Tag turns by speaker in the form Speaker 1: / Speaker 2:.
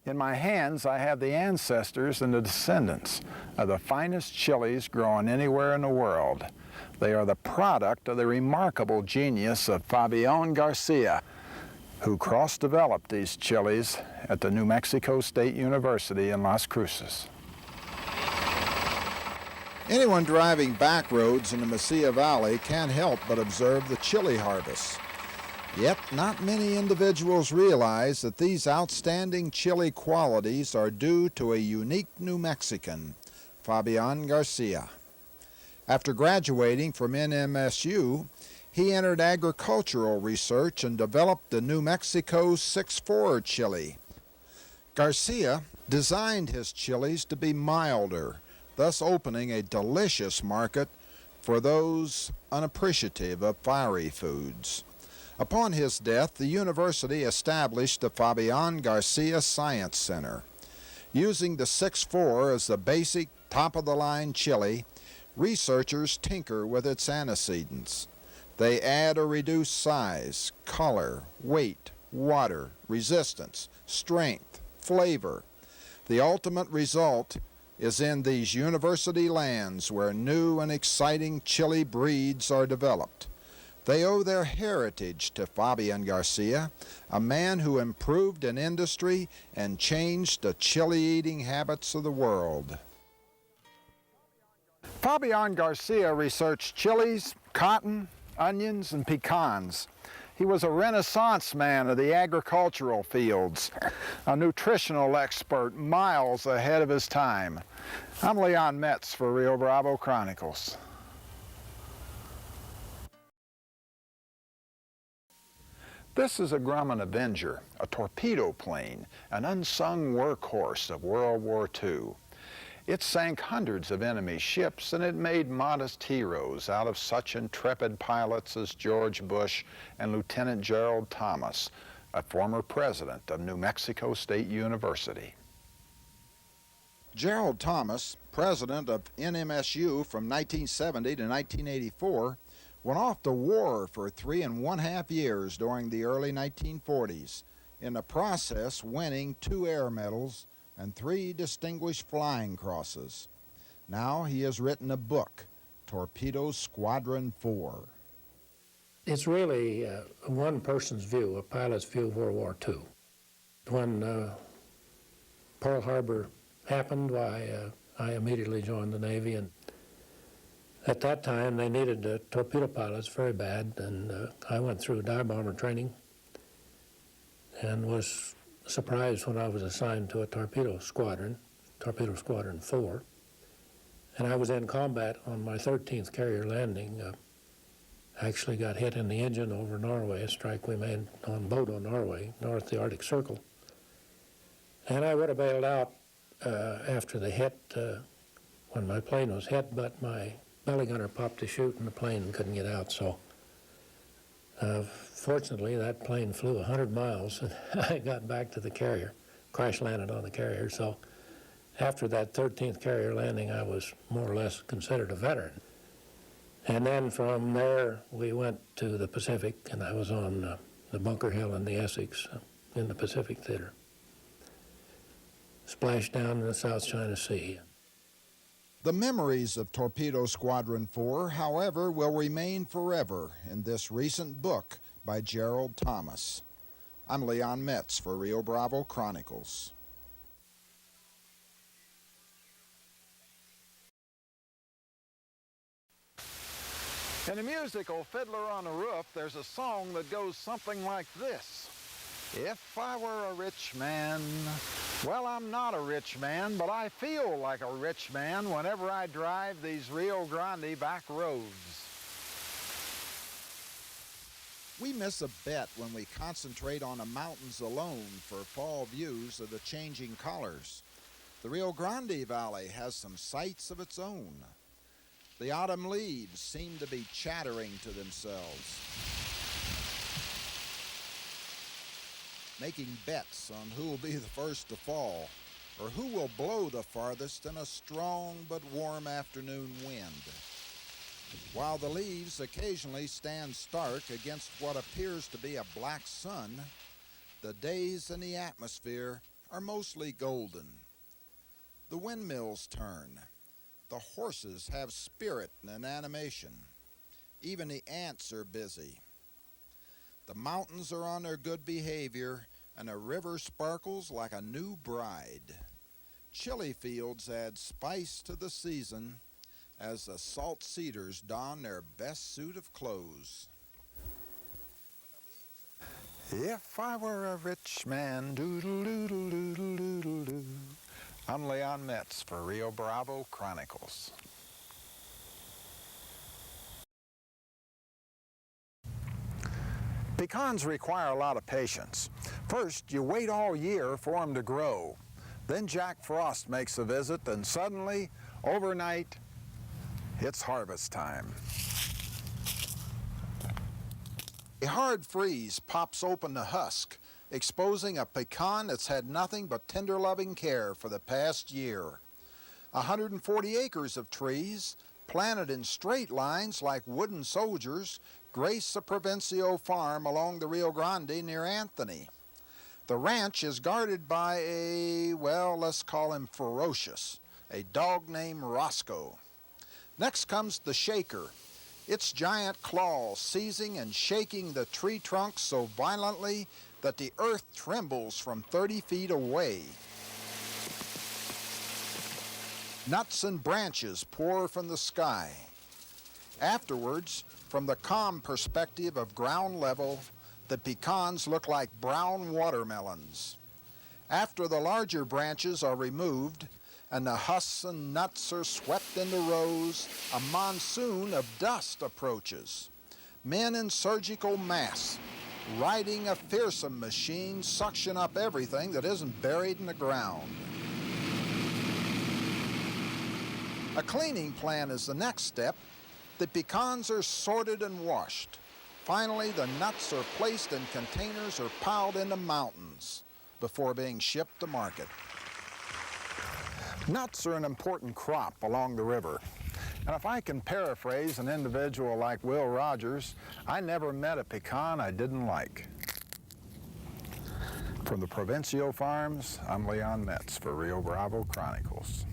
Speaker 1: In my hands, I have the ancestors and the descendants of the finest chilies growing anywhere in the world. They are the product of the remarkable genius of Fabian Garcia, who cross-developed these chilies at the New Mexico State University in Las Cruces.
Speaker 2: Anyone driving back roads in the Mesilla Valley can't help but observe the chili harvest. Yet not many individuals realize that these outstanding chili qualities are due to a unique New Mexican, Fabian Garcia. After graduating from NMSU, he entered agricultural research and developed the New Mexico 6-4 chili. Garcia designed his chilies to be milder, thus opening a delicious market for those unappreciative of fiery foods. Upon his death, the university established the Fabian Garcia Science Center. Using the 6-4 as the basic top-of-the-line chili, researchers tinker with its antecedents. They add or reduce size, color, weight, water, resistance, strength, flavor. The ultimate result is in these university lands where new and exciting chili breeds are developed. They owe their heritage to Fabian Garcia, a man who improved an industry and changed the chili-eating habits of the world.
Speaker 1: Fabian Garcia researched chilies, cotton, onions, and pecans. He was a Renaissance man of the agricultural fields, a nutritional expert miles ahead of his time. I'm Leon Metz for Rio Bravo Chronicles. This is a Grumman Avenger, a torpedo plane, an unsung workhorse of World War II. It sank hundreds of enemy ships, and it made modest heroes out of such intrepid pilots as George Bush and Lieutenant Gerald Thomas, a former president of New Mexico State University.
Speaker 2: Gerald Thomas, president of NMSU from 1970 to 1984, went off to war for 3½ years during the early 1940s, in the process winning 2 air medals and 3 distinguished flying crosses. Now he has written a book, Torpedo Squadron 4.
Speaker 3: It's really one person's view, a pilot's view of World War II. When Pearl Harbor happened, I immediately joined the Navy, and at that time they needed torpedo pilots very bad, and I went through dive bomber training and was surprised when I was assigned to a torpedo squadron 4, and I was in combat on my 13th carrier landing. Actually got hit in the engine over Norway, a strike we made on Bodo, Norway, north of the Arctic Circle. And I would have bailed out after the hit when my plane was hit, but my belly gunner popped a chute and the plane couldn't get out. So fortunately, that plane flew 100 miles and I got back to the carrier, crash landed on the carrier. So after that 13th carrier landing, I was more or less considered a veteran. And then from there, we went to the Pacific, and I was on the Bunker Hill and the Essex in the Pacific Theater. Splashed down in the South China Sea.
Speaker 2: The memories of Torpedo Squadron 4, however, will remain forever in this recent book by Gerald Thomas. I'm Leon Metz for Rio Bravo Chronicles.
Speaker 1: In the musical Fiddler on the Roof, there's a song that goes something like this. If I were a rich man, well, I'm not a rich man, but I feel like a rich man whenever I drive these Rio Grande back roads.
Speaker 2: We miss a bet when we concentrate on the mountains alone for fall views of the changing colors. The Rio Grande Valley has some sights of its own. The autumn leaves seem to be chattering to themselves, making bets on who will be the first to fall, or who will blow the farthest in a strong but warm afternoon wind. While the leaves occasionally stand stark against what appears to be a black sun, the days and the atmosphere are mostly golden. The windmills turn. The horses have spirit and animation. Even the ants are busy. The mountains are on their good behavior, and the river sparkles like a new bride. Chili fields add spice to the season as the salt cedars don their best suit of clothes.
Speaker 1: If I were a rich man, doodle-doodle-doodle-doodle-doo. I'm Leon Metz for Rio Bravo Chronicles. Pecans require a lot of patience. First, you wait all year for them to grow. Then Jack Frost makes a visit, and suddenly, overnight, it's harvest time.
Speaker 2: A hard freeze pops open the husk, exposing a pecan that's had nothing but tender loving care for the past year. 140 acres of trees, planted in straight lines like wooden soldiers, grace a Provencio farm along the Rio Grande near Anthony. The ranch is guarded by a, well, let's call him ferocious, a dog named Roscoe. Next comes the shaker, its giant claws seizing and shaking the tree trunks so violently that the earth trembles from 30 feet away. Nuts and branches pour from the sky. Afterwards, from the calm perspective of ground level, the pecans look like brown watermelons. After the larger branches are removed and the husks and nuts are swept into rows, a monsoon of dust approaches. Men in surgical masks, riding a fearsome machine, suction up everything that isn't buried in the ground. A cleaning plan is the next step. The pecans are sorted and washed. Finally, the nuts are placed in containers or piled into mountains before being shipped to market.
Speaker 1: Nuts are an important crop along the river. And if I can paraphrase an individual like Will Rogers, I never met a pecan I didn't like. From the Provencio Farms, I'm Leon Metz for Rio Bravo Chronicles.